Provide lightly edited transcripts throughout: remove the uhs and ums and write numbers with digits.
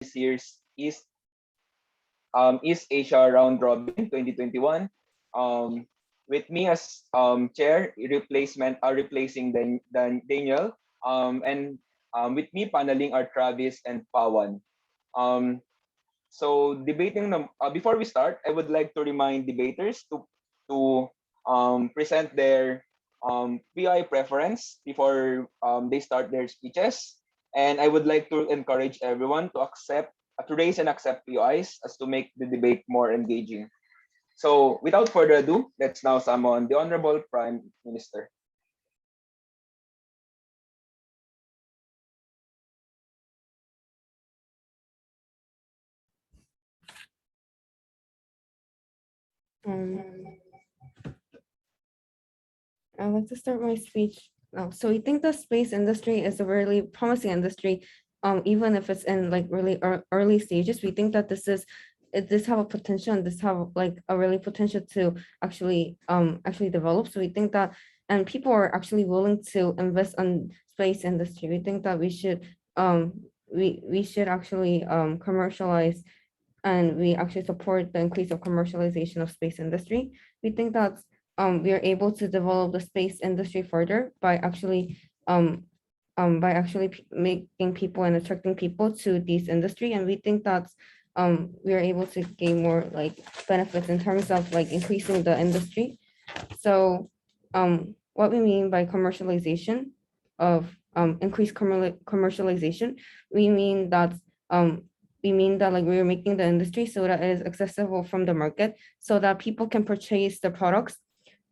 this year's East Asia Round Robin 2021. With me as chair, replacing Daniel, and with me paneling are Travis and Pawan. So before we start, I would like to remind debaters to present their PI preference before they start their speeches, and I would like to encourage everyone to raise and accept PIs as to make the debate more engaging. So without further ado, let's now summon the Honorable Prime Minister. I'd like to start my speech now. So we think the space industry is a really promising industry, even if it's in like really early stages. We think that this have a potential and this have like a really potential to actually develop. So we think that, and people are actually willing to invest on space industry. We think that we should actually commercialize, and we actually support the increase of commercialization of space industry. We think that we are able to develop the space industry further by actually making people and attracting people to this industry. And we think that we are able to gain more like benefits in terms of like increasing the industry. So what we mean by commercialization of increased commercialization, we mean that like we're making the industry so that it is accessible from the market, so that people can purchase the products,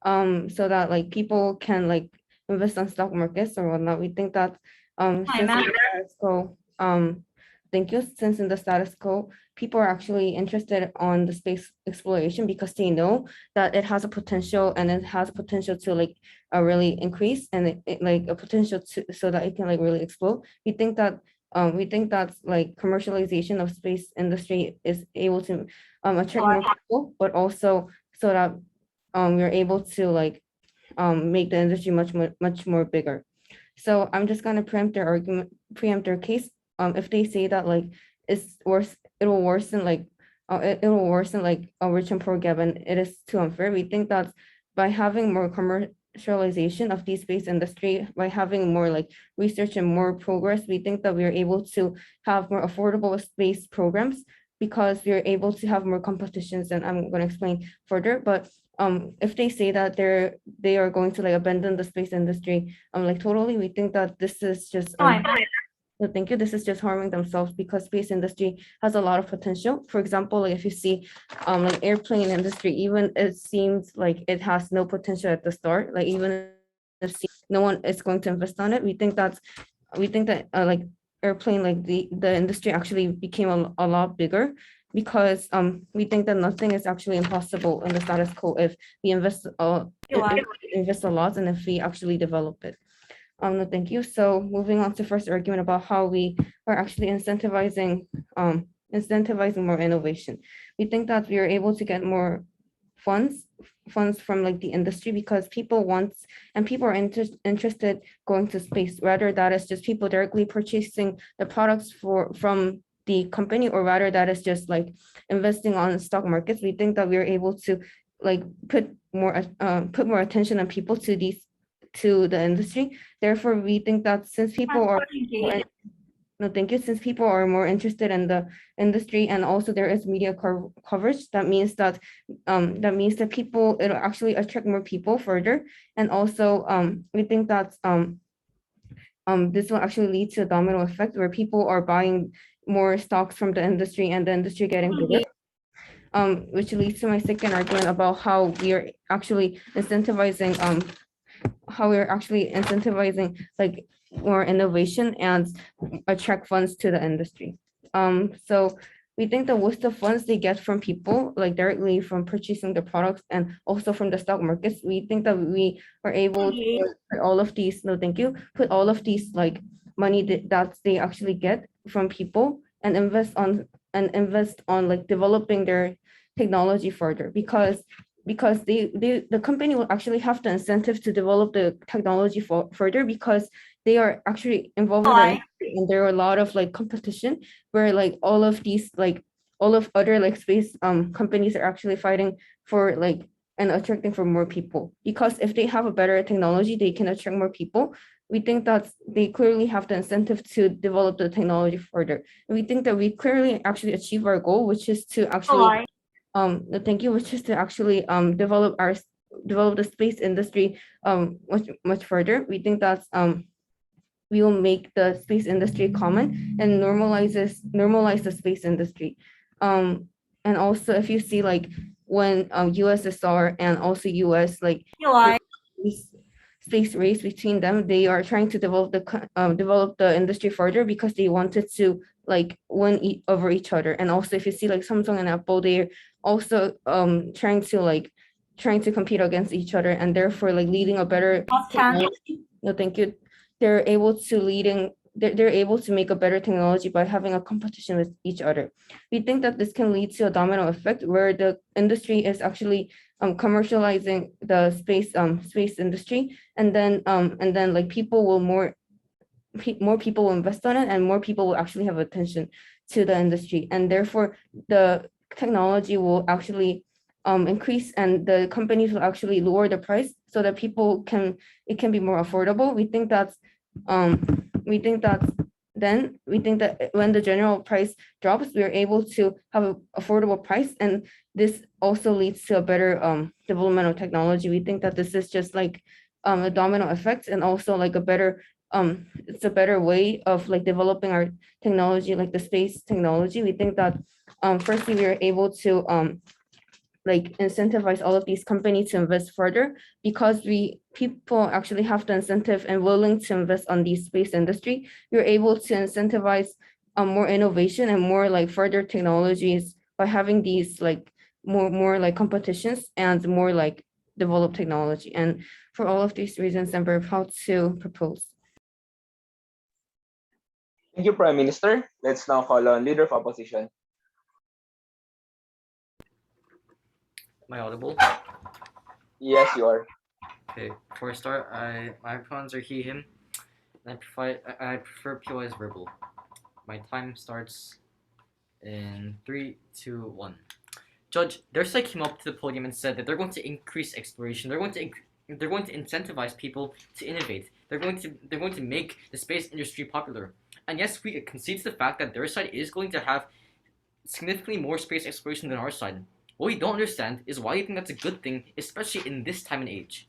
so that like people can like invest on stock markets or whatnot. We think that since in the status quo, since in the status quo, people are actually interested on the space exploration because they know that it has a potential, and it has potential to like really increase, and it like a potential to so that it can like really explode. We think that like commercialization of space industry is able to attract more people, but also so that we're able to like make the industry much more bigger. So I'm just gonna preempt their case. If they say that like it's worse, it will worsen like a rich and poor gap, and it is too unfair. We think that by having more commercialization of the space industry, by having more like research and more progress, we think that we are able to have more affordable space programs, because we are able to have more competitions, and I'm going to explain further. But if they say that they are going to like abandon the space industry like totally, we think that this is just so thank you. This is just harming themselves, because space industry has a lot of potential. For example, like if you see like airplane industry, even it seems like it has no potential at the start, like even if no one is going to invest on it, we think that like airplane, like the industry actually became a lot bigger, because we think that nothing is actually impossible in the status quo if we invest a lot, and if we actually develop it. No, thank you. So moving on to first argument about how we are actually incentivizing more innovation. We think that we are able to get more funds from like the industry, because people are interested going to space, rather that is just people directly purchasing the products from the company, or rather that is just like investing on stock markets. We think that we are able to like put more attention on people to the industry. Therefore, we think that since people are since people are more interested in the industry, and also there is media coverage, that means that people, it'll actually attract more people further. And also we think that this will actually lead to a domino effect, where people are buying more stocks from the industry, and the industry getting bigger. Which leads to my second argument about how we are actually incentivizing like more innovation and attract funds to the industry. So we think that with the funds they get from people, like directly from purchasing the products and also from the stock markets, we think that we are able to put all of these, like money that they actually get from people, and invest on like developing their technology further, because the company will actually have the incentive to develop the technology further, because they are actually involved in the industry, and there are a lot of like competition where like all of these like all of other like space companies are actually fighting for like and attracting for more people, because if they have a better technology they can attract more people. We think that they clearly have the incentive to develop the technology further. We think that we clearly actually achieve our goal, which is to actually thank you, which is to actually develop the space industry much further. We think that we will make the space industry common and normalize the space industry. And also if you see like when USSR and also US like space race between them, they are trying to develop the industry further because they wanted to like win over each other. And also if you see like Samsung and Apple, they're also trying to compete against each other, and therefore like leading a better technology. No, thank you. They're able to make a better technology by having a competition with each other. We think that this can lead to a domino effect where the industry is actually commercializing the space industry, and then like more people will invest on it, and more people will actually have attention to the industry, and therefore the technology will actually increase, and the companies will actually lower the price so that it can be more affordable. We think that when the general price drops, we are able to have an affordable price, and this also leads to a better development of technology. We think that this is just like a domino effect, and also like it's a better way of like developing our technology, like the space technology. We think that firstly we are able to like incentivize all of these companies to invest further, because people actually have the incentive and willing to invest on the space industry. You're able to incentivize more innovation and more like further technologies by having these like more like competitions and more like developed technology. And for all of these reasons, I'm very proud to propose. Thank you, Prime Minister. Let's now call on Leader of Opposition. Am I audible? Yes, you are. Okay, before I start, my pronouns are he, him, and I prefer POI as verbal. My time starts in 3, 2, 1. Judge, their side came up to the podium and said that they're going to increase exploration. They're going to incentivize people to innovate. They're going to make the space industry popular. And yes, we concede to the fact that their side is going to have significantly more space exploration than our side. What we don't understand is why you think that's a good thing, especially in this time and age.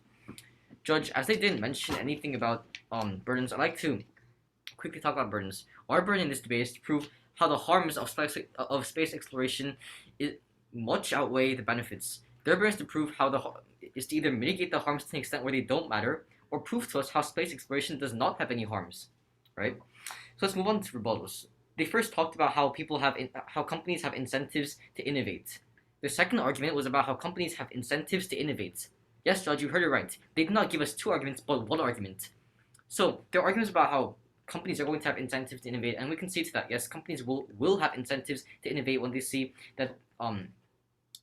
Judge, as they didn't mention anything about burdens, I'd like to quickly talk about burdens. Our burden in this debate is to prove how the harms of space exploration much outweigh the benefits. Their burden is to prove is to either mitigate the harms to an extent where they don't matter, or prove to us how space exploration does not have any harms, right? So let's move on to rebuttals. They first talked about how how companies have incentives to innovate. The second argument was about how companies have incentives to innovate. Yes, Judge, you heard it right. They did not give us two arguments, but one argument. So their arguments about how companies are going to have incentives to innovate, and we can see to that. Yes, companies will have incentives to innovate when they see that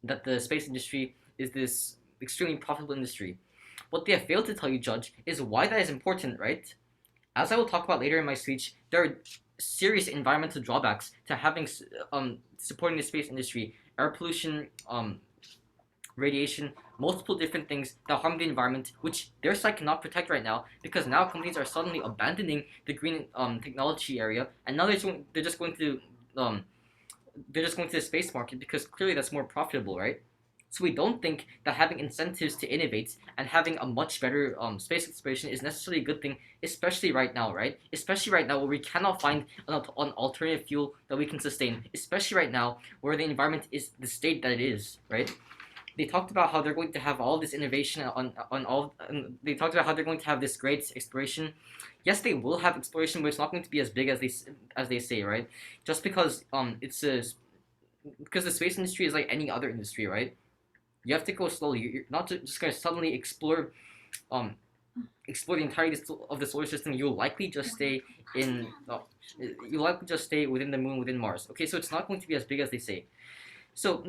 that the space industry is this extremely profitable industry. What they have failed to tell you, Judge, is why that is important, right? As I will talk about later in my speech, there are serious environmental drawbacks to having supporting the space industry: air pollution, radiation, multiple different things that harm the environment, which their side cannot protect right now, because now companies are suddenly abandoning the green technology area, and now they're just going to the space market, because clearly that's more profitable, right? So we don't think that having incentives to innovate and having a much better space exploration is necessarily a good thing, especially right now, right? Especially right now where we cannot find an alternative fuel that we can sustain, especially right now where the environment is the state that it is, right? They talked about how they're going to have all this innovation on all. They talked about how they're going to have this great exploration. Yes, they will have exploration, but it's not going to be as big as they say, right? Just because because the space industry is like any other industry, right? You have to go slowly. You're not just going to suddenly explore the entirety of the solar system. You'll likely just stay within the moon, within Mars. Okay, so it's not going to be as big as they say. So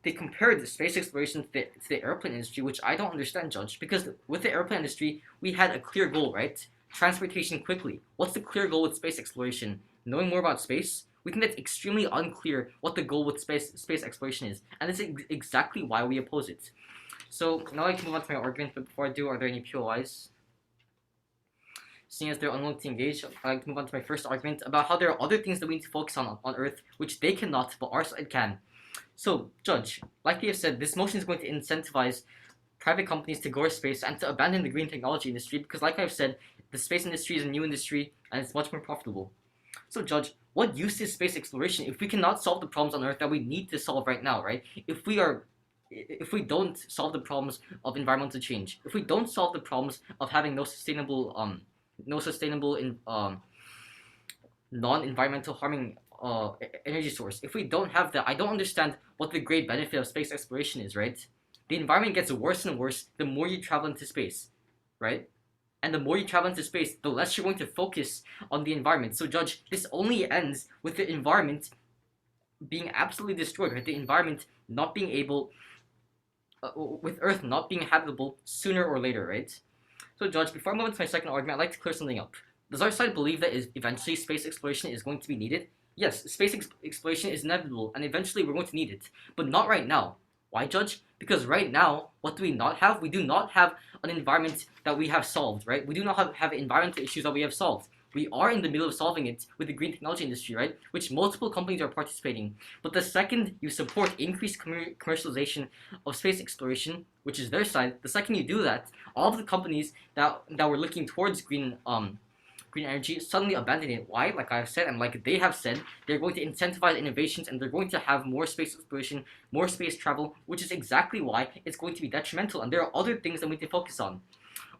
they compared the space exploration to the airplane industry, which I don't understand, Judge, because with the airplane industry, we had a clear goal, right? transportation quickly. What's the clear goal with space exploration? Knowing more about space? We think that's extremely unclear what the goal with space exploration is, and that's exactly why we oppose it. So now I can move on to my argument, but before I do, are there any POIs? Seeing as they're unwilling to engage, I'd like to move on to my first argument about how there are other things that we need to focus on Earth, which they cannot, but our side can. So, Judge, like we have said, this motion is going to incentivize private companies to go to space and to abandon the green technology industry because, like I've said, the space industry is a new industry and it's much more profitable. So, Judge, what use is space exploration if we cannot solve the problems on Earth that we need to solve right now, right? If we don't solve the problems of environmental change, if we don't solve the problems of having no sustainable non-environmental harming energy source, if we don't have that, I don't understand what the great benefit of space exploration is, right? The environment gets worse and worse the more you travel into space, right? And the more you travel into space, the less you're going to focus on the environment. So, Judge, this only ends with the environment being absolutely destroyed, right? The environment not being able, with Earth not being habitable sooner or later, right? So, Judge, before I move on to my second argument, I'd like to clear something up. Does our side believe that eventually space exploration is going to be needed? Yes, space exploration is inevitable, and eventually we're going to need it, but not right now. Why, Judge? Because right now, what do we not have? We do not have an environment that we have solved, right? We do not have environmental issues that we have solved. We are in the middle of solving it with the green technology industry, right? Which multiple companies are participating. But the second you support increased commercialization of space exploration, which is their side, the second you do that, all of the companies that were looking towards green energy suddenly abandon it. Why? Like I've said, and like they have said, they're going to incentivize innovations and they're going to have more space exploration, more space travel, which is exactly why it's going to be detrimental. And there are other things that we need to focus on.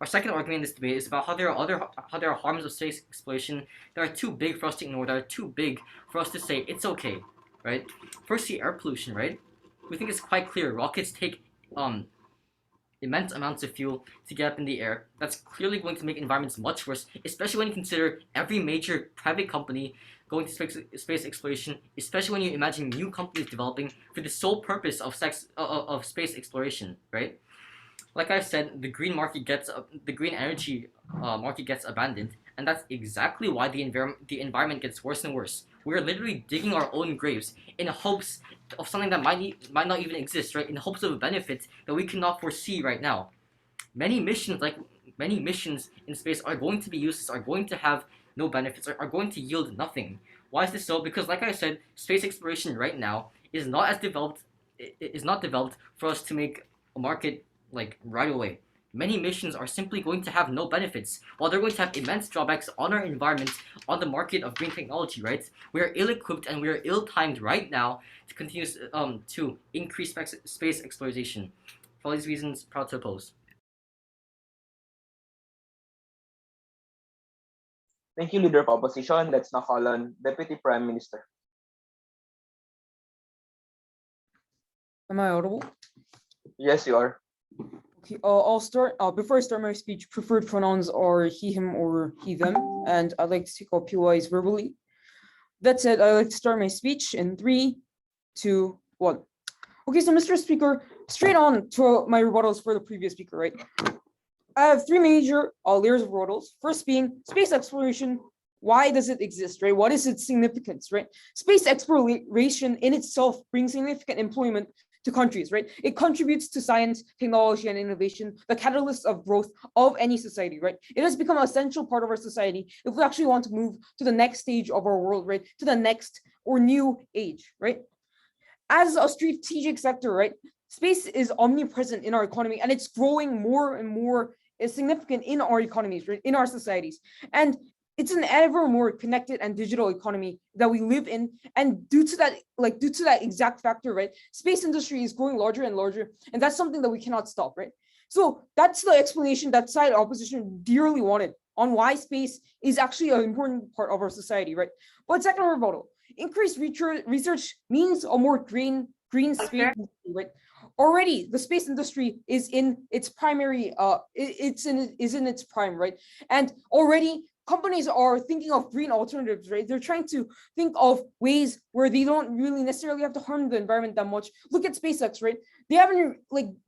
Our second argument in this debate is about how there are harms of space exploration that are too big for us to ignore, that are too big for us to say it's okay, right? Firstly, air pollution, right? We think it's quite clear. Rockets take immense amounts of fuel to get up in the air. That's clearly going to make environments much worse, especially when you consider every major private company going to space exploration, especially when you imagine new companies developing for the sole purpose of space exploration, right? Like I said, the green energy market gets abandoned, and that's exactly why the environment gets worse and worse. We're literally digging our own graves in hopes of something that might not even exist, right? In hopes of a benefit that we cannot foresee right now. Many missions in space are going to be useless, are going to have no benefits, are going to yield nothing. Why is this so? Because like I said, space exploration right now is not developed for us to make a market like right away. Many missions are simply going to have no benefits, while they're going to have immense drawbacks on our environment, on the market of green technology, right? We are ill-equipped and we are ill-timed right now to continue to increase space exploration. For all these reasons, proud to oppose. Thank you, Leader of Opposition. Let's now call on Deputy Prime Minister. Am I audible? Yes, you are. Okay, I'll start. Before I start my speech, preferred pronouns are he, him, or he, them, and I'd like to take all POIs verbally. That said, I'd like to start my speech in 3, 2, 1. Okay, so Mr. Speaker, straight on to my rebuttals for the previous speaker, right? I have 3 major layers of rebuttals. First being space exploration. Why does it exist, right? What is its significance, right? Space exploration in itself brings significant employment to countries, right? It contributes to science, technology, and innovation, the catalyst of growth of any society, right? It has become an essential part of our society if we actually want to move to the next stage of our world, right? To the next or new age, right? As a strategic sector, right? Space is omnipresent in our economy and it's growing more and more significant in our economies, right? In our societies. And it's an ever more connected and digital economy that we live in, and due to that exact factor, right, space industry is growing larger and larger, and that's something that we cannot stop, right? So that's the explanation that side opposition dearly wanted on why space is actually an important part of our society, right? But second rebuttal, increased research means a more green space industry, right? Already the space industry is in its primary is in its prime, right? And already companies are thinking of green alternatives, right? They're trying to think of ways where they don't really necessarily have to harm the environment that much. Look at SpaceX, right? They haven't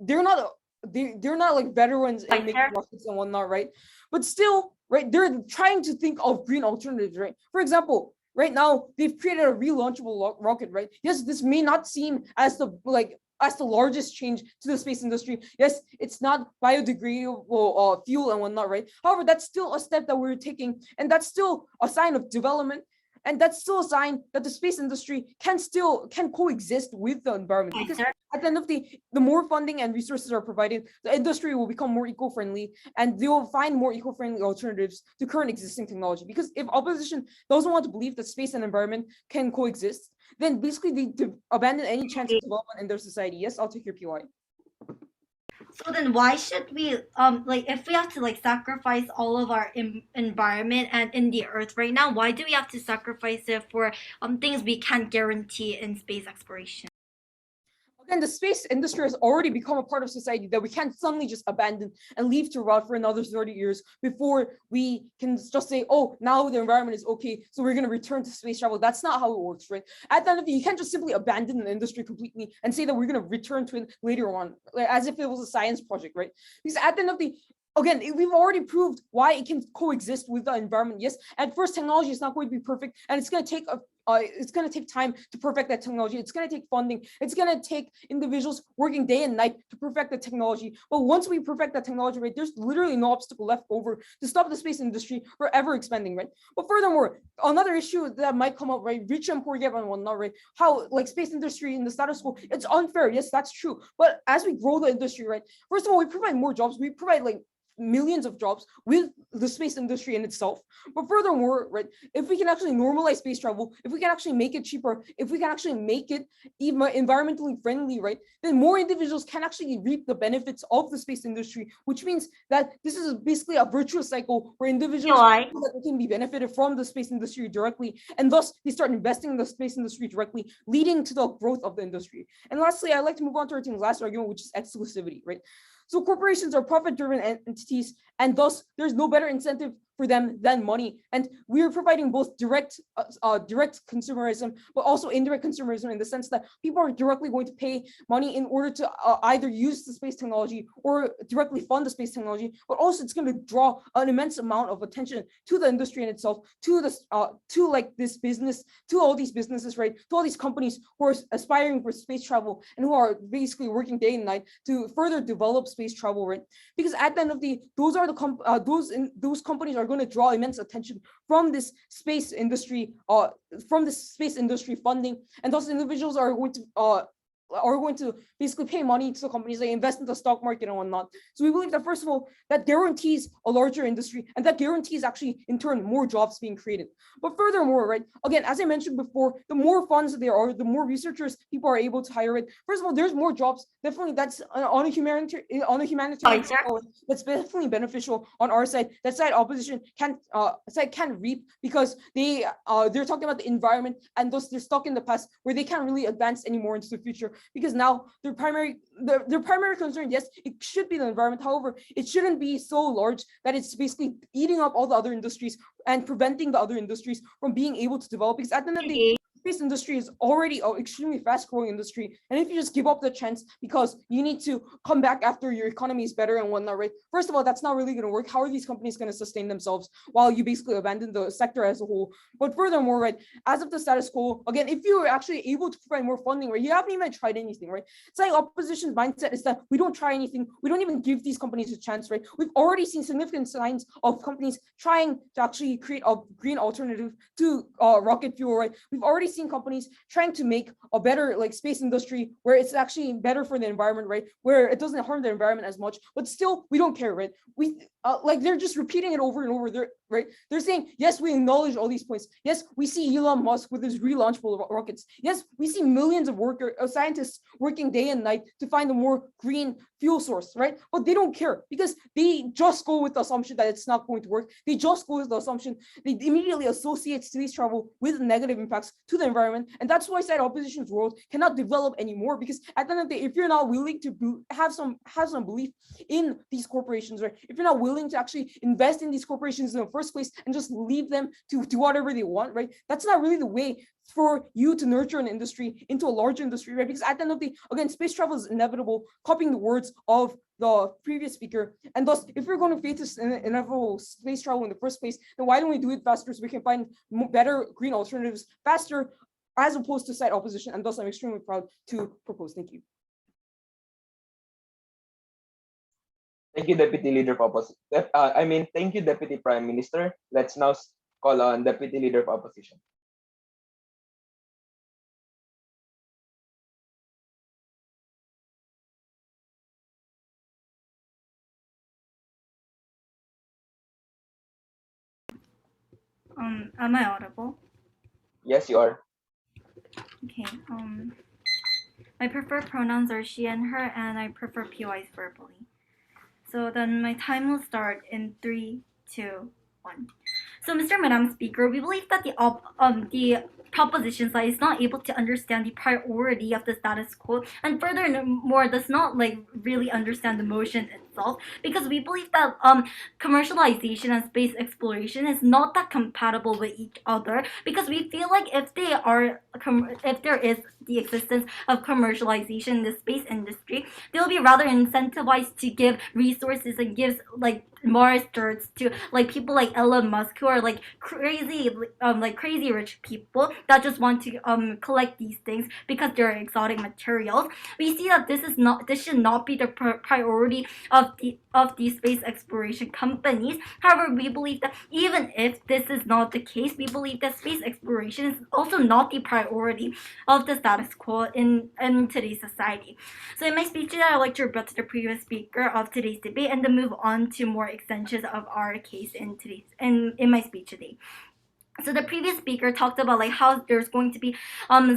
they're not like veterans in making rockets and whatnot, right? But still, right? They're trying to think of green alternatives, right? For example, right now they've created a relaunchable rocket, right? Yes, this may not seem as the largest change to the space industry. Yes, it's not biodegradable fuel and whatnot, right? However, that's still a step that we're taking, and that's still a sign of development, and that's still a sign that the space industry can coexist with the environment. Because at the end of the more funding and resources are provided, the industry will become more eco-friendly, and they will find more eco-friendly alternatives to current existing technology. Because if opposition doesn't want to believe that space and environment can coexist, then basically they abandon any chance of development in their society. Yes, I'll take your PY. So then why should we like if we have to like sacrifice all of our environment and in the earth right now, why do we have to sacrifice it for things we can't guarantee in space exploration? Again, the space industry has already become a part of society that we can't suddenly just abandon and leave to rot for another 30 years before we can just say, oh, now the environment is okay, so we're going to return to space travel. That's not how it works, right? At the end of it, you can't just simply abandon the industry completely and say that we're going to return to it later on, as if it was a science project, right? Because at the end of the again, we've already proved why it can coexist with the environment. Yes, at first, technology is not going to be perfect, and it's going to take time to perfect that technology. It's going to take funding. It's going to take individuals working day and night to perfect the technology. But once we perfect that technology, right, there's literally no obstacle left over to stop the space industry from ever expanding, right? But furthermore, another issue that might come up, right, rich and poor get and whatnot, right? How like space industry in the status quo, it's unfair. Yes, that's true. But as we grow the industry, right, first of all, we provide more jobs. We provide like millions of jobs with the space industry in itself. But furthermore, right, if we can actually normalize space travel, if we can actually make it cheaper, if we can actually make it even environmentally friendly, right, then more individuals can actually reap the benefits of the space industry, which means that this is basically a virtuous cycle where individuals feel that they can be benefited from the space industry directly, and thus they start investing in the space industry directly, leading to the growth of the industry. And lastly, I'd like to move on to our team's last argument, which is exclusivity, right? So corporations are profit-driven entities, and thus there's no better incentive for them than money. And we are providing both direct consumerism, but also indirect consumerism, in the sense that people are directly going to pay money in order to either use the space technology or directly fund the space technology. But also it's going to draw an immense amount of attention to the industry in itself, to this, to like this business, to all these businesses, right? To all these companies who are aspiring for space travel and who are basically working day and night to further develop space travel, right? Because at the end of the those are the those companies are going to draw immense attention from this space industry funding, and those individuals are going to basically pay money to the companies, they invest in the stock market and whatnot. So we believe that, first of all, that guarantees a larger industry, and that guarantees actually in turn more jobs being created. But furthermore, right, again, as I mentioned before, the more funds there are, the more researchers people are able to hire. It, first of all, there's more jobs. Definitely, that's on a humanitarian level, that's definitely beneficial on our side. That side opposition can reap, because they're talking about the environment, and thus they're stuck in the past where they can't really advance anymore into the future, because now their primary concern, yes, it should be the environment. However, it shouldn't be so large that it's basically eating up all the other industries and preventing the other industries from being able to develop. Because at the end of the day, space industry is already an extremely fast-growing industry, and if you just give up the chance because you need to come back after your economy is better and whatnot, right? First of all, that's not really going to work. How are these companies going to sustain themselves while you basically abandon the sector as a whole? But furthermore, right, as of the status quo, again, if you are actually able to provide more funding, right, you haven't even tried anything, right? It's like opposition's mindset is that we don't try anything, we don't even give these companies a chance, right? We've already seen significant signs of companies trying to actually create a green alternative to rocket fuel, right? We've already seen companies trying to make a better like space industry where it's actually better for the environment, right? Where it doesn't harm the environment as much, but still we don't care, right? We like they're just repeating it over and over. They're saying, yes, we acknowledge all these points. Yes, we see Elon Musk with his relaunchable rockets. Yes, we see millions of scientists working day and night to find a more green fuel source, right? But they don't care, because they just go with the assumption that it's not going to work. They just go with the assumption, they immediately associate space travel with negative impacts to the environment. And that's why side opposition's world cannot develop anymore, because at the end of the day, if you're not willing to have some belief in these corporations, right? If you're not willing willing to actually invest in these corporations in the first place and just leave them to do whatever they want, right? That's not really the way for you to nurture an industry into a larger industry, right? Because at the end of the day, again, space travel is inevitable, copying the words of the previous speaker. And thus, if we're going to face this inevitable space travel in the first place, then why don't we do it faster so we can find better green alternatives faster as opposed to site opposition? And thus, I'm extremely proud to propose. Thank you. Thank you, Deputy Leader of Opposition. Thank you, Deputy Prime Minister. Let's now call on Deputy Leader of Opposition. Am I audible? Yes, you are. Okay. My preferred pronouns are she and her, and I prefer POIs verbally. So then my time will start in 3, 2, 1. So, Mr. Madam Speaker, we believe that the proposition side is not able to understand the priority of the status quo, and furthermore does not really understand the motion itself, because we believe that commercialization and space exploration is not that compatible with each other, because we feel like if there is the existence of commercialization in the space industry, they'll be rather incentivized to give resources and gives Mars dirts to people like Elon Musk, who are crazy rich people that just want to collect these things because they're exotic materials. We see that this should not be the priority of the space exploration companies. However, we believe that even if this is not the case, we believe that space exploration is also not the priority of the status quo in today's society. So in my speech today, I'd like to rebut to the previous speaker of today's debate and then move on to more extensions of our case in my speech today. So the previous speaker talked about how there's going to be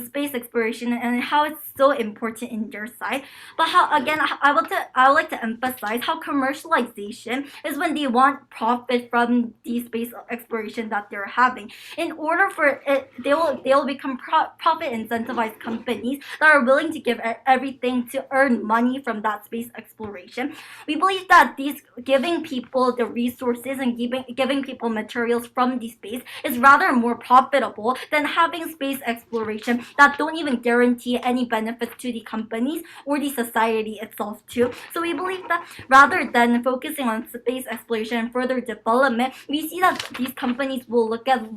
space exploration and how it's so important in their side. But how, again, I would like to emphasize how commercialization is when they want profit from the space exploration that they're having. In order for it, they will become profit incentivized companies that are willing to give everything to earn money from that space exploration. We believe that these giving people the resources and giving people materials from the space is rather more profitable than having space exploration that don't even guarantee any benefits to the companies or the society itself too. So we believe that rather than focusing on space exploration and further development, we see that these companies will look at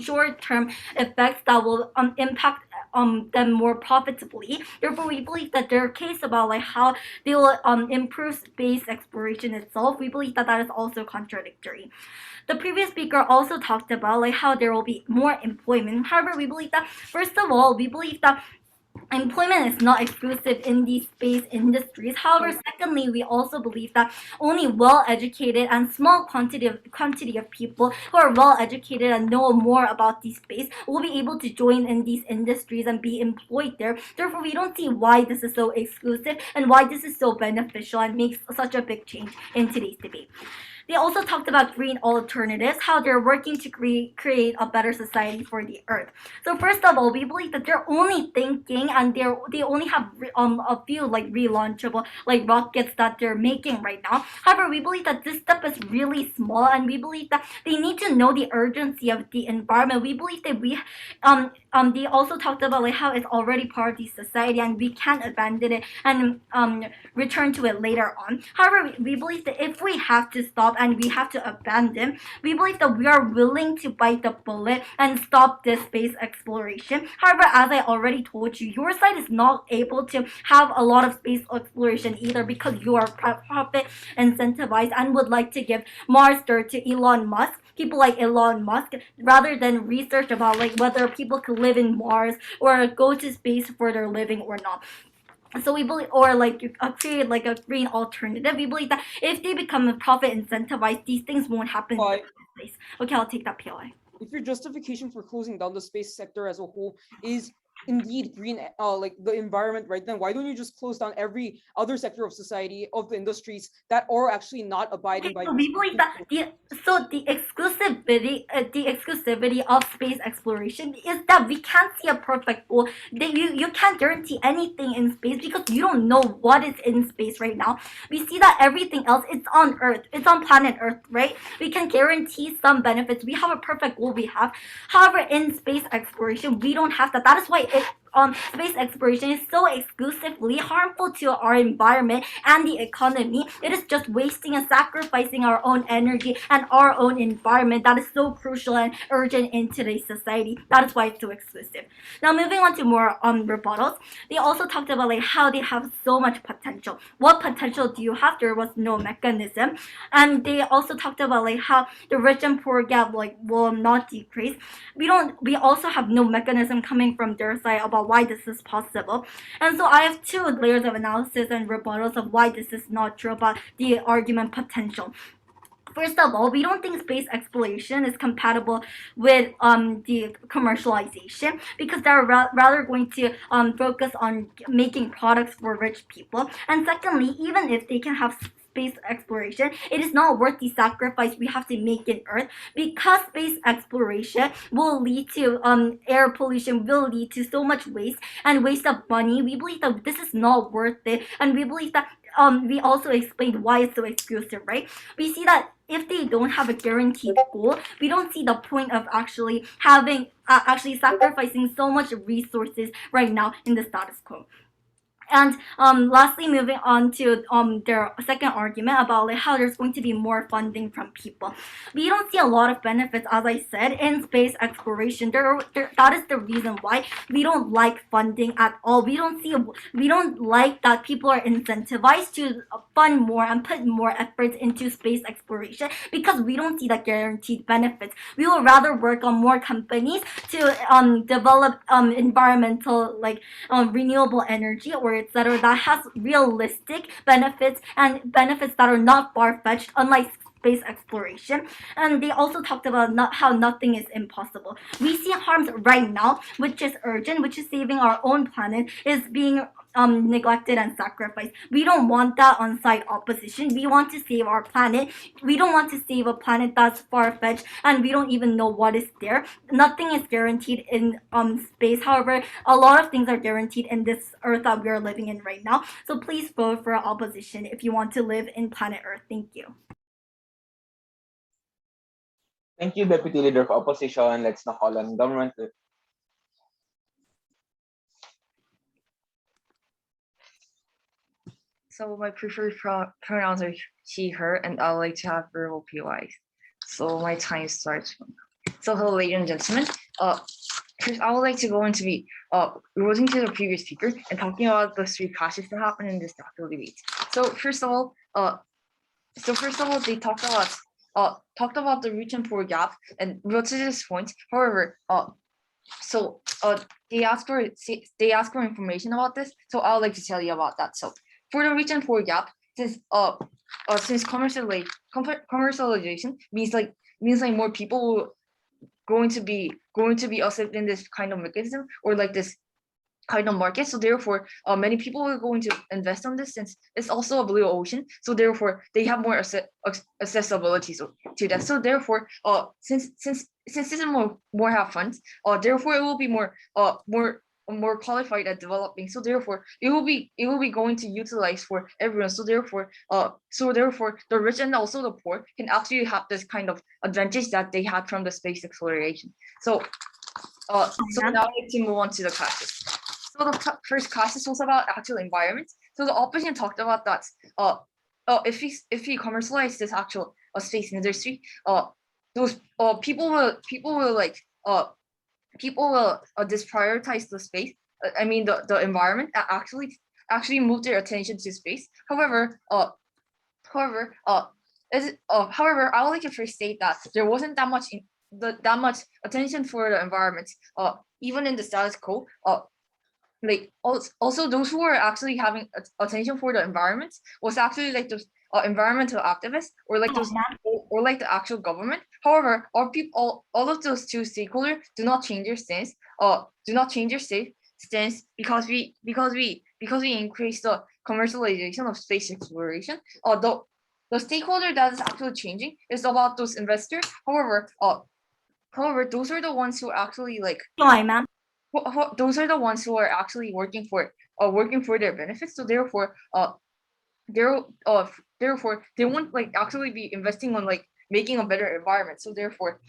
short-term effects that will impact them more profitably. Therefore, we believe that their case about how they will improve space exploration itself, we believe that that is also contradictory. The previous speaker also talked about how there will be more employment. However, we believe that, first of all, we believe that employment is not exclusive in the space industries. However, secondly, we also believe that only well-educated and small quantity of people who are well-educated and know more about the space will be able to join in these industries and be employed there. Therefore, we don't see why this is so exclusive and why this is so beneficial and makes such a big change in today's debate. They also talked about green alternatives, how they're working to create a better society for the earth. So first of all, we believe that they're only thinking and they only have a few relaunchable rockets that they're making right now. However, we believe that this step is really small, and we believe that they need to know the urgency of the environment. We believe that they also talked about how it's already part of the society and we can't abandon it and return to it later on. However, we believe that if we have to stop and we have to abandon, we believe that we are willing to bite the bullet and stop this space exploration. However, as I already told you, your side is not able to have a lot of space exploration either because you are profit incentivized and would like to give Mars dirt to Elon Musk, people like Elon Musk, rather than research about whether people could live in Mars or go to space for their living or not. So we believe, or create a green alternative. We believe that if they become profit incentivized, these things won't happen in the first place. Okay, I'll take that POI. If your justification for closing down the space sector as a whole is indeed green like the environment, right, then why don't you just close down every other sector of society, of the industries that are actually not abiding Okay, by so these we believe that the exclusivity of space exploration is that we can't see a perfect goal. That you can't guarantee anything in space because you don't know what is in space right now. We see that everything else it's on Earth, it's on planet Earth, right? We can guarantee some benefits. We have a perfect goal. We have, however, in space exploration, we don't have that. That is why space exploration is so exclusively harmful to our environment and the economy. It is just wasting and sacrificing our own energy and our own environment that is so crucial and urgent in today's society. That is why it's so exclusive. Now, moving on to more rebuttals, they also talked about like how they have so much potential. What potential do you have? There was no mechanism, and they also talked about like how the rich and poor gap like will not decrease. We also have no mechanism coming from their side about why this is possible. And so I have two layers of analysis and rebuttals of why this is not true about the argument potential. First of all, we don't think space exploration is compatible with the commercialization because they're rather going to focus on making products for rich people. And secondly, even if they can have space exploration, it is not worth the sacrifice we have to make in Earth because space exploration will lead to air pollution, will lead to so much waste and waste of money. We believe that this is not worth it, and we believe that we also explained why it's so exclusive, right? We see that if they don't have a guaranteed goal, we don't see the point of actually having actually sacrificing so much resources right now in the status quo. And lastly, moving on to their second argument about like how there's going to be more funding from people. We don't see a lot of benefits, as I said, in space exploration. That is the reason why we don't like funding at all. We don't like that people are incentivized to fund more and put more efforts into space exploration because we don't see the guaranteed benefits. We would rather work on more companies to develop environmental like renewable energy or etc. that has realistic benefits and benefits that are not far-fetched, unlike space exploration. And they also talked about how nothing is impossible. We see harms right now, which is urgent, which is saving our own planet, is being neglected and sacrificed. We don't want that on-site opposition. We want to save our planet. We don't want to save a planet that's far-fetched and we don't even know what is there. Nothing is guaranteed in space. However, a lot of things are guaranteed in this Earth that we are living in right now. So please vote for opposition if you want to live in planet Earth. Thank you. Thank you, Deputy Leader of Opposition. Let's now call on Government. So my preferred pronouns are she, her, and I like to have verbal PYs. So my time starts. So hello, ladies and gentlemen. First, I would like to go into the relating to the previous speaker and talking about the three clashes that happened in this doctoral debate. So first of all, they talked about the rich and poor gap and wrote to this point. However, they asked for information about this. So I would like to tell you about that. So for the rich and poor gap, since commercialization means like more people going to be accepted in this kind of mechanism or like this kind of market. So therefore, many people are going to invest on this since it's also a blue ocean. So therefore, they have more accessibility to that. So therefore, since this is more have funds, therefore it will be more qualified at developing. So therefore, it will be going to utilize for everyone. So therefore, the rich and also the poor can actually have this kind of advantage that they had from the space exploration. So now I'd like to move on to the classes. So the first classes was about actual environment. So the opposition talked about that. If we commercialize this actual space industry, those people will disprioritize the space. I mean the environment actually move their attention to space. However, I would like to first state that there wasn't that much attention for the environment. Even in the status quo. Like also those who were actually having attention for the environment was actually like those environmental activists or like those or like the actual government. However, all of those two stakeholders do not change their stance. stance because we increase the commercialization of space exploration. The stakeholder that is actually changing is about those investors. However, those are the ones who actually like Why, ma'am? those are the ones who are actually working for their benefits. So therefore, they won't like actually be investing on like making a better environment. So therefore,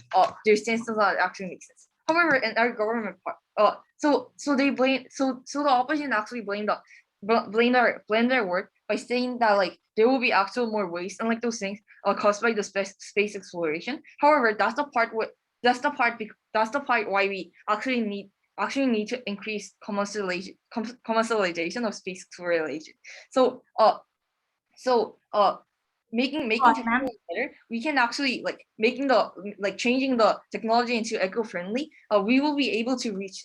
their stance does not actually make sense. However, in our government part, so they blame so the opposition actually blame their work by saying that like there will be actual more waste and like those things caused by the space exploration. However, that's the part why we actually need to increase commercialization of space exploration. So making Why, ma'am? technology better, we can actually like changing the technology into eco-friendly. We will be able to reach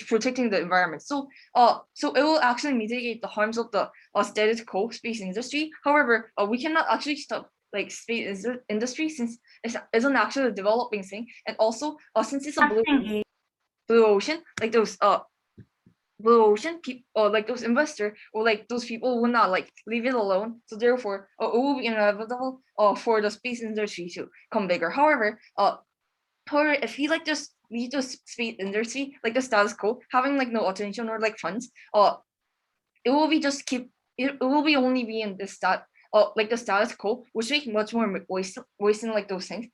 protecting the environment. So it will actually mitigate the harms of the status quo space industry. However, we cannot actually stop like space industry since it's an actually developing thing, and also since it's a blue ocean, like those blue ocean people or like those investors or like those people will not like leave it alone. So therefore, it will be inevitable for the space industry to come bigger. However, if he like just leave the space industry like the status quo, having like no attention or like funds, it will be just keep it will be only be in this like the status quo, which make much more wasting like those things.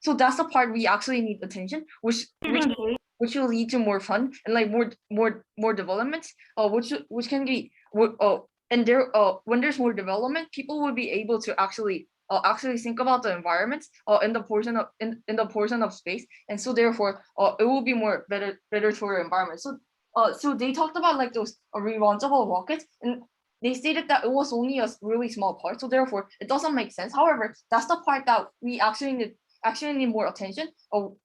So that's the part we actually need attention, which will lead to more fun and like more developments. Which can be and there when there's more development, people will be able to actually think about the environments in the portion of space, and so therefore it will be better for the environment. So they talked about like those relaunchable rockets, and they stated that it was only a really small part, so therefore it doesn't make sense. However, that's the part that we actually need more attention,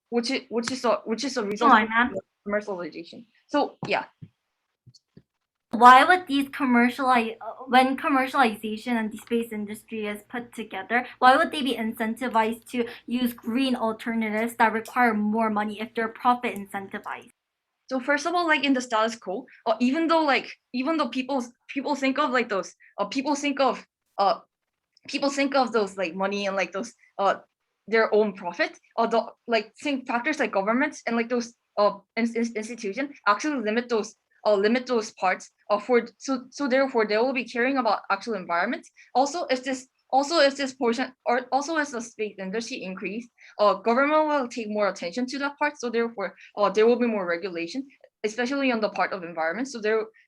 which is a result Why, of ma'am? commercialization. So yeah. Why would these when commercialization and the space industry is put together, why would they be incentivized to use green alternatives that require more money if they're profit incentivized? So first of all, like in the status quo, even though people think of like those people think of those like money and like those their own profit, or the like think factors like governments and like those institutions actually limit those parts for so therefore they will be caring about actual environment. If this portion, or also as the space industry increase, government will take more attention to that part. So therefore, there will be more regulation, especially on the part of environment. So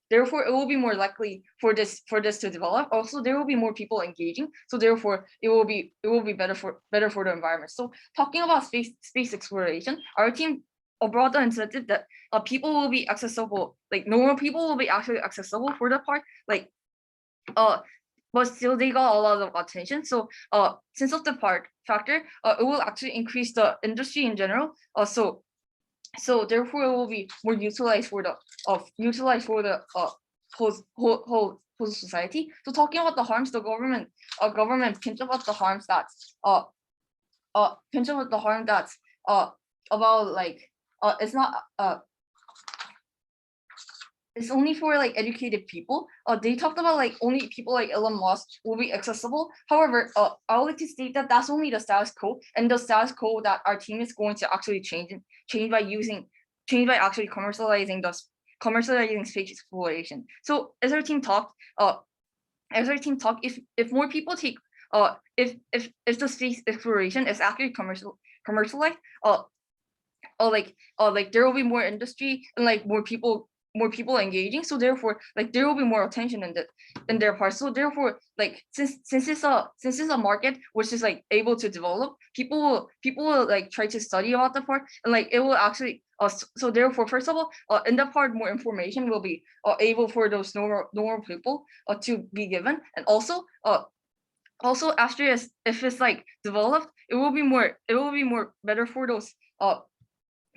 therefore, it will be more likely for this to develop. Also, there will be more people engaging. So therefore, it will be better for the environment. So talking about space exploration, our team brought the incentive that people will be accessible, like normal people will be actually accessible for the part, like but still they got a lot of attention. So since of the part factor, it will actually increase the industry in general. So therefore it will be more utilized for the whole society. So talking about the harms, the government pinch about the harms that's pinch about the harm that's about like it's not it's only for like educated people. They talked about like only people like Elon Musk will be accessible. However, I would like to state that that's only the status quo, and the status quo that our team is going to actually change by actually commercializing space exploration. So as our team talked, if more people take if the space exploration is actually commercialized, like there will be more industry and like more people engaging. So therefore, like there will be more attention in their part. So therefore, like since it's a market which is like able to develop, people will like try to study about the part, and like it will actually so therefore, first of all, in that part more information will be able for those normal people to be given. And also after if it's like developed, it will be more better for those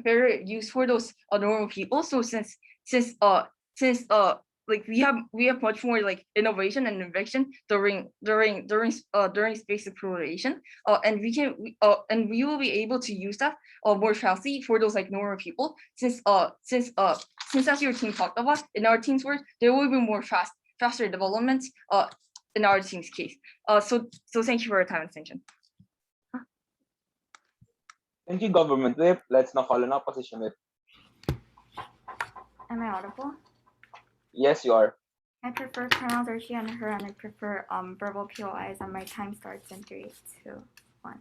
better use for those normal people. So since we have much more like innovation and invention during space exploration, and we will be able to use that more fastly for those like normal people, since as your team talked about, in our team's work, there will be more faster development in our team's case. So thank you for your time and attention. Thank you, Government Whip. Let's now call an opposition whip. Am I audible? Yes, you are. I prefer pronouns are she and her, and I prefer verbal POIs, and my time starts in 3, 2, 1.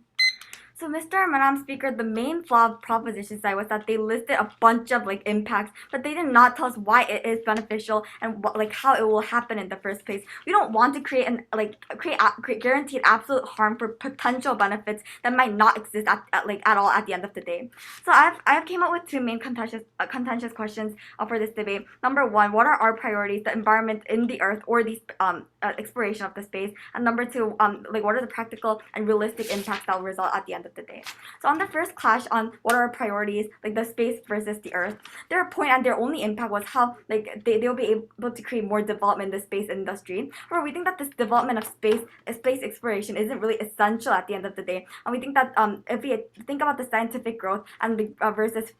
So, Mr. and Madam Speaker, the main flaw of proposition side was that they listed a bunch of like impacts, but they did not tell us why it is beneficial and like how it will happen in the first place. We don't want to create create guaranteed absolute harm for potential benefits that might not exist at all at the end of the day. So I've came up with 2 main contentious questions for this debate. Number 1, what are our priorities, the environment in the Earth or the exploration of the space, and number 2, like what are the practical and realistic impacts that will result at the end of the day. So on the first clash on what are our priorities, like the space versus the Earth, their point and their only impact was how like they'll be able to create more development in the space industry. However, we think that this development of space exploration isn't really essential at the end of the day, and we think that if we think about the scientific growth and the versus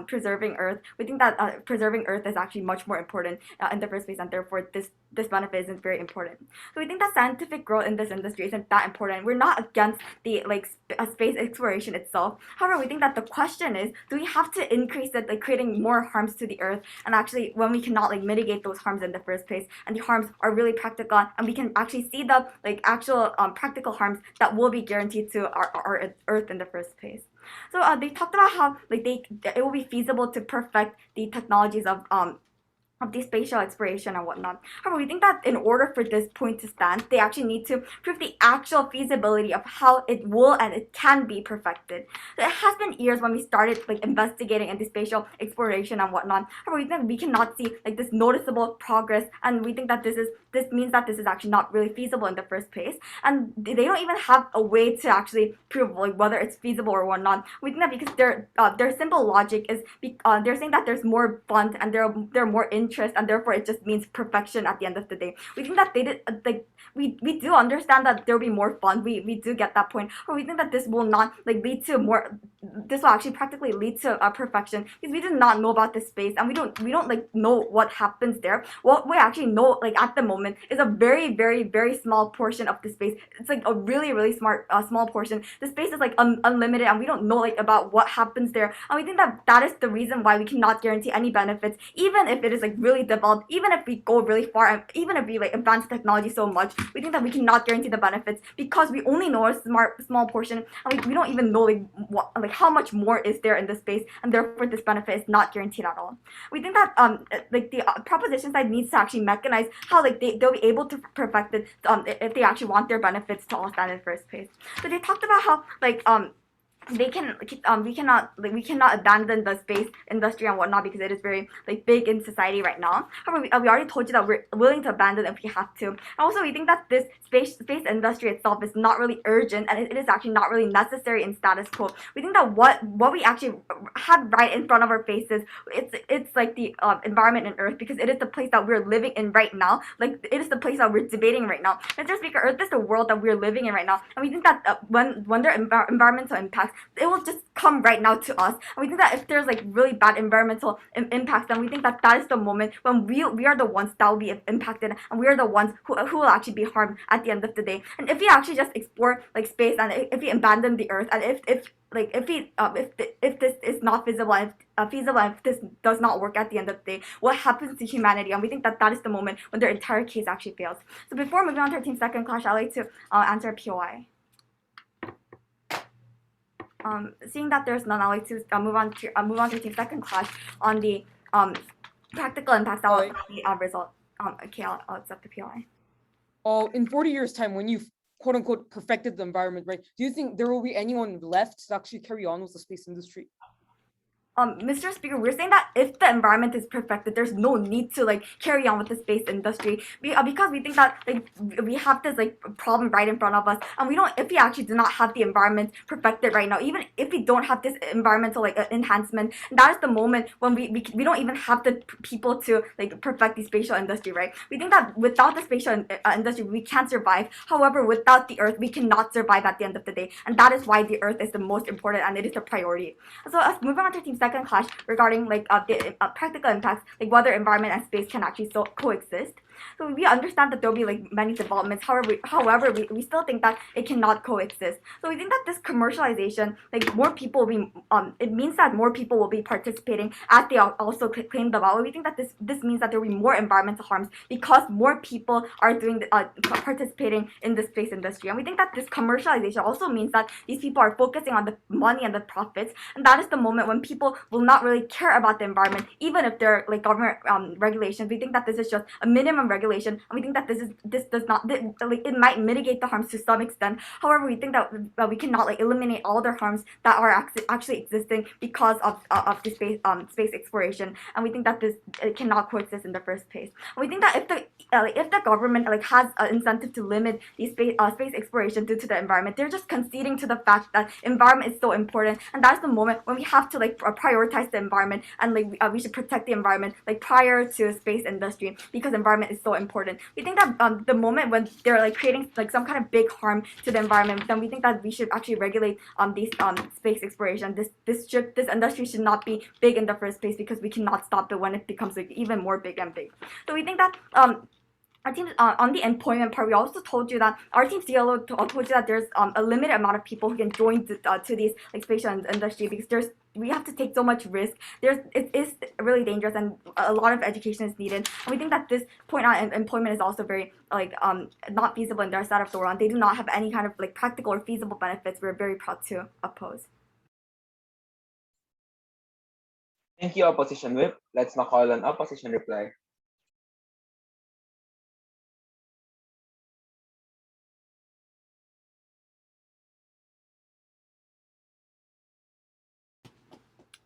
preserving Earth, we think that preserving Earth is actually much more important in the first place, and therefore this benefit isn't very important. So we think that scientific growth in this industry isn't that important. We're not against the space exploration itself. However, we think that the question is, do we have to increase it, like creating more harms to the Earth, and actually when we cannot like mitigate those harms in the first place, and the harms are really practical, and we can actually see the like actual practical harms that will be guaranteed to our Earth in the first place. So they talked about how like it will be feasible to perfect the technologies of the spatial exploration and whatnot. However, we think that in order for this point to stand, they actually need to prove the actual feasibility of how it will and it can be perfected. So it has been years when we started like investigating into spatial exploration and whatnot. However, we think we cannot see like this noticeable progress, and we think that this means that this is actually not really feasible in the first place, and they don't even have a way to actually prove like whether it's feasible or whatnot. We think that because their simple logic is they're saying that there's more funds and there are more interest, and therefore it just means perfection at the end of the day. We think that they did like we do understand that there will be more fun. We do get that point, but we think that this will not like lead to more. This will actually practically lead to perfection, because we do not know about this space, and we don't like know what happens there. What we actually know like at the moment is a very very small portion of the space. It's like a really small portion. The space is like unlimited, and we don't know like about what happens there, and we think that that is the reason why we cannot guarantee any benefits, even if it is like really developed, even if we go really far, and even if we like advance technology so much, we think that we cannot guarantee the benefits because we only know a small portion, and we don't even know like how much more is there in the space, and therefore this benefit is not guaranteed at all. We think that like the proposition side needs to actually mechanize how like they'll be able to perfect it if they actually want their benefits to all stand in first place. So they talked about how like we cannot abandon the space industry and whatnot because it is very like big in society right now. However, we already told you that we're willing to abandon if we have to. And also, we think that this space industry itself is not really urgent, and it is actually not really necessary in status quo. We think that what we actually have right in front of our faces, it's like the environment and Earth, because it is the place that we're living in right now. Like it is the place that we're debating right now. Mr. Speaker, Earth is the world that we're living in right now, and we think that when there are environmental impacts, it will just come right now to us. And we think that if there's like really bad environmental impacts, then we think that that is the moment when we are the ones that will be impacted, and we are the ones who will actually be harmed at the end of the day. And if we actually just explore like space, and if we abandon the Earth, and if this is not feasible, and if this does not work at the end of the day, what happens to humanity? And we think that that is the moment when their entire case actually fails. So before moving on to our team second clash, I'd like to answer a POI. Seeing that there's none, I'd like to move on to team second clash on the practical impacts that will be result. Okay, I'll accept the POI. In 40 years' time, when you've quote unquote perfected the environment, right? Do you think there will be anyone left to actually carry on with the space industry? Mr. Speaker, we're saying that if the environment is perfected, there's no need to like carry on with the space industry because we think that like we have this like problem right in front of us, and we don't. If we actually do not have the environment perfected right now, even if we don't have this environmental like enhancement, that is the moment when we don't even have the people to like perfect the spatial industry, right? We think that without the spatial industry, we can't survive. However, without the Earth, we cannot survive at the end of the day, and that is why the Earth is the most important and it is the priority. So moving on to Team Second Clash regarding like the practical impacts, like whether environment and space can actually still coexist. So we understand that there'll be like many developments. However, we still think that it cannot coexist. So we think that this commercialization, like more people will be, it means that more people will be participating as they also claim the value. We think that this means that there will be more environmental harms because more people are doing participating in the space industry. And we think that this commercialization also means that these people are focusing on the money and the profits, and that is the moment when people will not really care about the environment, even if they're like government regulations. We think that this is just a minimum regulation, and we think that this does not like it might mitigate the harms to some extent. However, we think that we cannot like eliminate all the harms that are actually existing because of the space exploration, and we think that this it cannot coexist in the first place. And we think that if the government like has an incentive to limit the space exploration due to the environment, they're just conceding to the fact that environment is so important, and that's the moment when we have to like prioritize the environment, and like we should protect the environment like prior to space industry because environment is so important. We think that the moment when they're like creating like some kind of big harm to the environment, then we think that we should actually regulate these space exploration. This industry should not be big in the first place because we cannot stop it when it becomes like even more big and big. So we think that our team on the employment part, we also told you that our team CLO told you that there's a limited amount of people who can join to these like spatial industry because we have to take so much risk. It is really dangerous and a lot of education is needed. And we think that this point on employment is also very like not feasible in their side of the world. And they do not have any kind of like practical or feasible benefits. We're very proud to oppose. Thank you, Opposition Whip. Let's now call on Opposition Reply.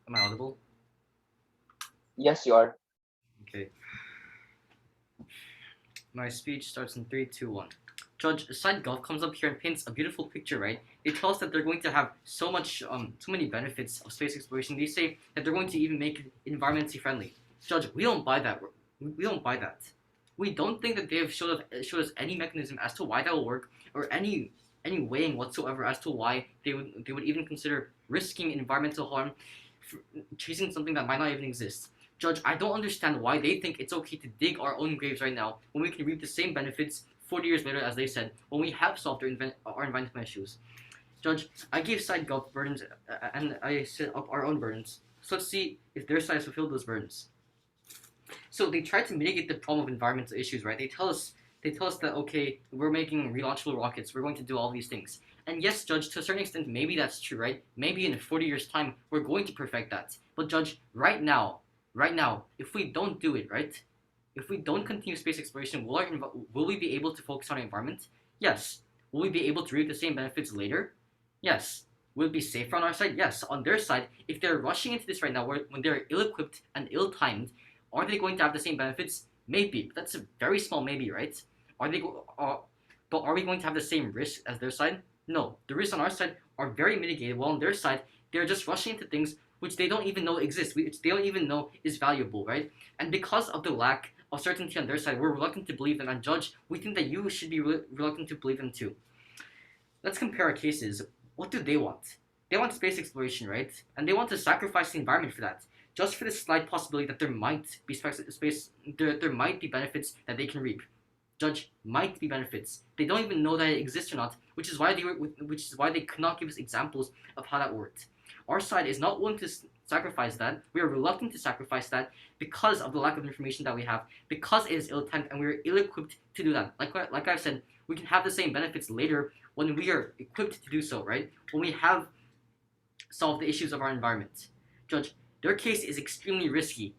Am I audible? Yes, you are. Okay. My speech starts in 3, 2, 1. Judge Side Golf comes up here and paints a beautiful picture, right? They tell us that they're going to have so many benefits of space exploration. They say that they're going to even make it environmentally friendly. Judge, we don't buy that. We don't buy that. We don't think that they have showed us any mechanism as to why that will work, or any weighing whatsoever as to why they would even consider risking environmental harm, chasing something that might not even exist. Judge, I don't understand why they think it's okay to dig our own graves right now when we can reap the same benefits 40 years later, as they said, when we have solved our environmental issues. Judge, I gave side Gulf burdens and I set up our own burdens. So let's see if their sides fulfill those burdens. So they try to mitigate the problem of environmental issues, right? They tell us that, okay, we're making relaunchable rockets, we're going to do all these things. And yes, Judge, to a certain extent, maybe that's true, right? Maybe in 40 years' time, we're going to perfect that. But Judge, right now, if we don't do it, right? If we don't continue space exploration, will we be able to focus on our environment? Yes. Will we be able to reap the same benefits later? Yes. Will it be safer on our side? Yes. On their side, if they're rushing into this right now, when they're ill-equipped and ill-timed, are they going to have the same benefits? Maybe. But that's a very small maybe, right? But are we going to have the same risk as their side? No. The risks on our side are very mitigated, while on their side, they're just rushing into things which they don't even know exist, which they don't even know is valuable, right? And because of the lack of certainty on their side, we're reluctant to believe them, and Judge, we think that you should be reluctant to believe them too. Let's compare our cases. What do they want? They want space exploration, right? And they want to sacrifice the environment for that, just for the slight possibility that there might be there might be benefits that they can reap. Judge, might be benefits. They don't even know that it exists or not, which is why they could not give us examples of how that worked. Our side is not willing to sacrifice that. We are reluctant to sacrifice that because of the lack of information that we have, because it is ill-timed and we are ill-equipped to do that. Like I've said, we can have the same benefits later when we are equipped to do so, right? When we have solved the issues of our environment. Judge, their case is extremely risky.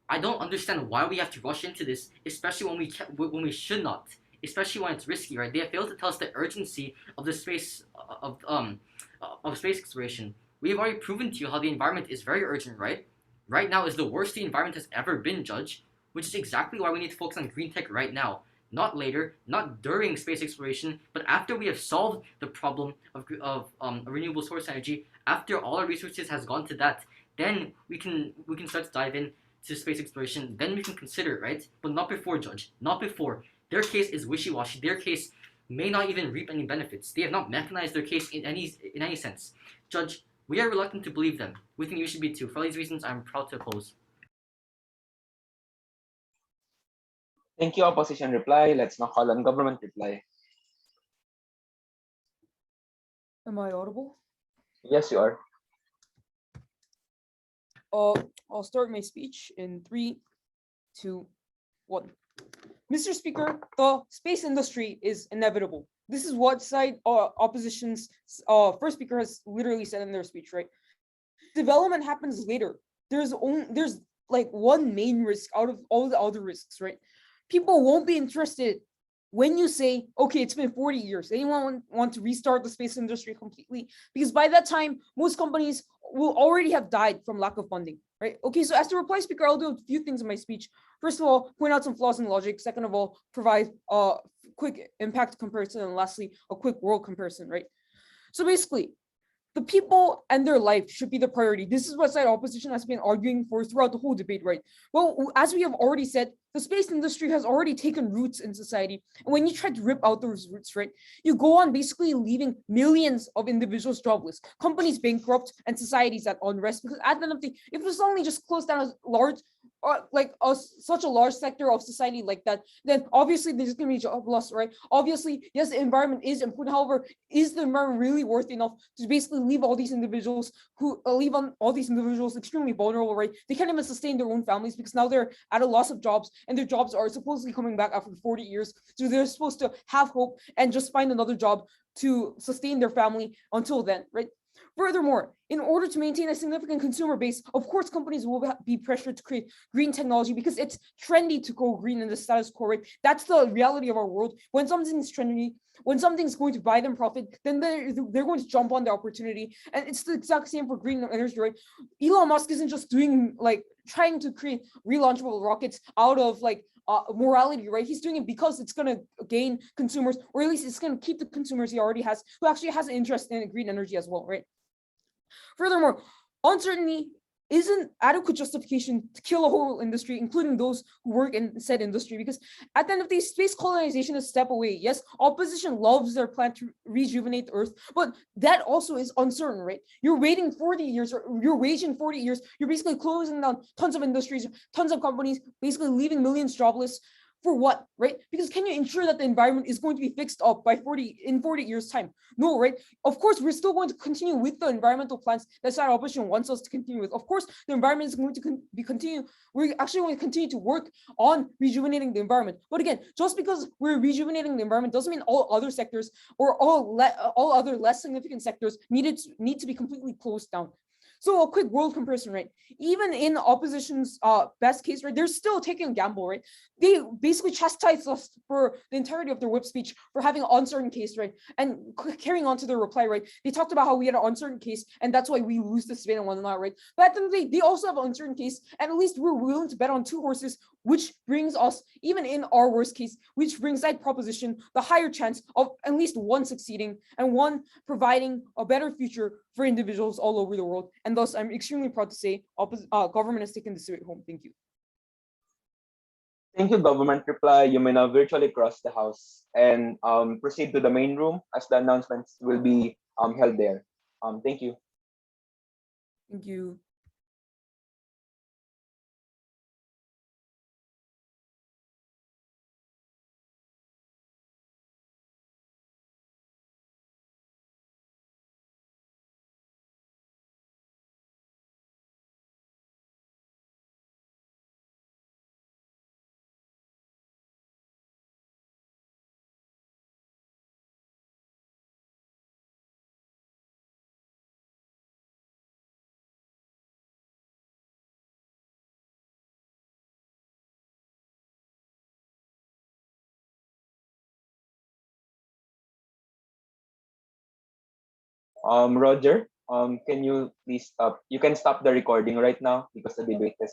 I don't understand why we have to rush into this, especially when we should not, especially when it's risky, right? They have failed to tell us the urgency of the space of space exploration. We have already proven to you how the environment is very urgent, right? Right now is the worst the environment has ever been, Judge, which is exactly why we need to focus on green tech right now. Not later, not during space exploration, but after we have solved the problem of renewable source energy, after all our resources has gone to that, then we can start to dive in to space exploration. Then we can consider it, right? But not before, Judge. Not before. Their case is wishy-washy. Their case may not even reap any benefits. They have not mechanized their case in any sense. Judge, we are reluctant to believe them. We think you should be too. For all these reasons, I'm proud to oppose. Thank you, opposition reply. Let's now call on government reply. Am I audible? Yes, you are. I'll start my speech in 3, 2, 1. Mr. Speaker, the space industry is inevitable. This is what side opposition's first speaker has literally said in their speech, right? Development happens later. There's like one main risk out of all the other risks, right? People won't be interested when you say, okay, it's been 40 years. Anyone want to restart the space industry completely? Because by that time, most companies will already have died from lack of funding, right? Okay, so as the reply speaker, I'll do a few things in my speech. First of all, point out some flaws in logic. Second of all, provide a quick impact comparison. And lastly, a quick world comparison, right? So basically, the people and their life should be the priority. This is what side opposition has been arguing for throughout the whole debate, right? Well, as we have already said, the space industry has already taken roots in society. And when you try to rip out those roots, right, you go on basically leaving millions of individuals jobless, companies bankrupt, and societies at unrest. Because at the end of the day, if it's only just closed down a large such a large sector of society like that, then obviously there's going to be job loss, right? Obviously, yes, the environment is important. However, is the environment really worth enough to basically leave all these individuals extremely vulnerable, right? They can't even sustain their own families because now they're at a loss of jobs, and their jobs are supposedly coming back after 40 years. So they're supposed to have hope and just find another job to sustain their family until then, right? Furthermore, in order to maintain a significant consumer base, of course, companies will be pressured to create green technology because it's trendy to go green in the status quo, right? That's the reality of our world. When something's trendy, when something's going to buy them profit, then they're going to jump on the opportunity. And it's the exact same for green energy, right? Elon Musk isn't just doing trying to create relaunchable rockets out of morality, right? He's doing it because it's going to gain consumers, or at least it's going to keep the consumers he already has, who actually has an interest in green energy as well, right? Furthermore, uncertainty isn't adequate justification to kill a whole industry, including those who work in said industry, because at the end of the day, space colonization is a step away. Yes, opposition loves their plan to rejuvenate the Earth, but that also is uncertain, right? You're waiting 40 years, or you're waging 40 years, you're basically closing down tons of industries, tons of companies, basically leaving millions jobless. For what, right? Because can you ensure that the environment is going to be fixed up by 40 years time? No, right? Of course, we're still going to continue with the environmental plans that side opposition wants us to continue with. Of course, the environment is going to be continue. We're actually going to continue to work on rejuvenating the environment. But again, just because we're rejuvenating the environment doesn't mean all other sectors or all other less significant sectors need to be completely closed down. So a quick world comparison, right? Even in opposition's best case, right, they're still taking a gamble, right? They basically chastised us for the entirety of their whip speech for having an uncertain case, right? And carrying on to their reply, right? They talked about how we had an uncertain case, and that's why we lose this debate and whatnot, right? But at the end of the day, they also have an uncertain case, and at least we're willing to bet on 2 horses, which brings us, even in our worst case, which brings that proposition the higher chance of at least one succeeding and one providing a better future for individuals all over the world. And thus, I'm extremely proud to say government has taken this debate home. Thank you. Thank you, government reply. You may now virtually cross the house and proceed to the main room as the announcements will be held there. Thank you. Thank you. Roger, can you please stop? You can stop the recording right now because the debate is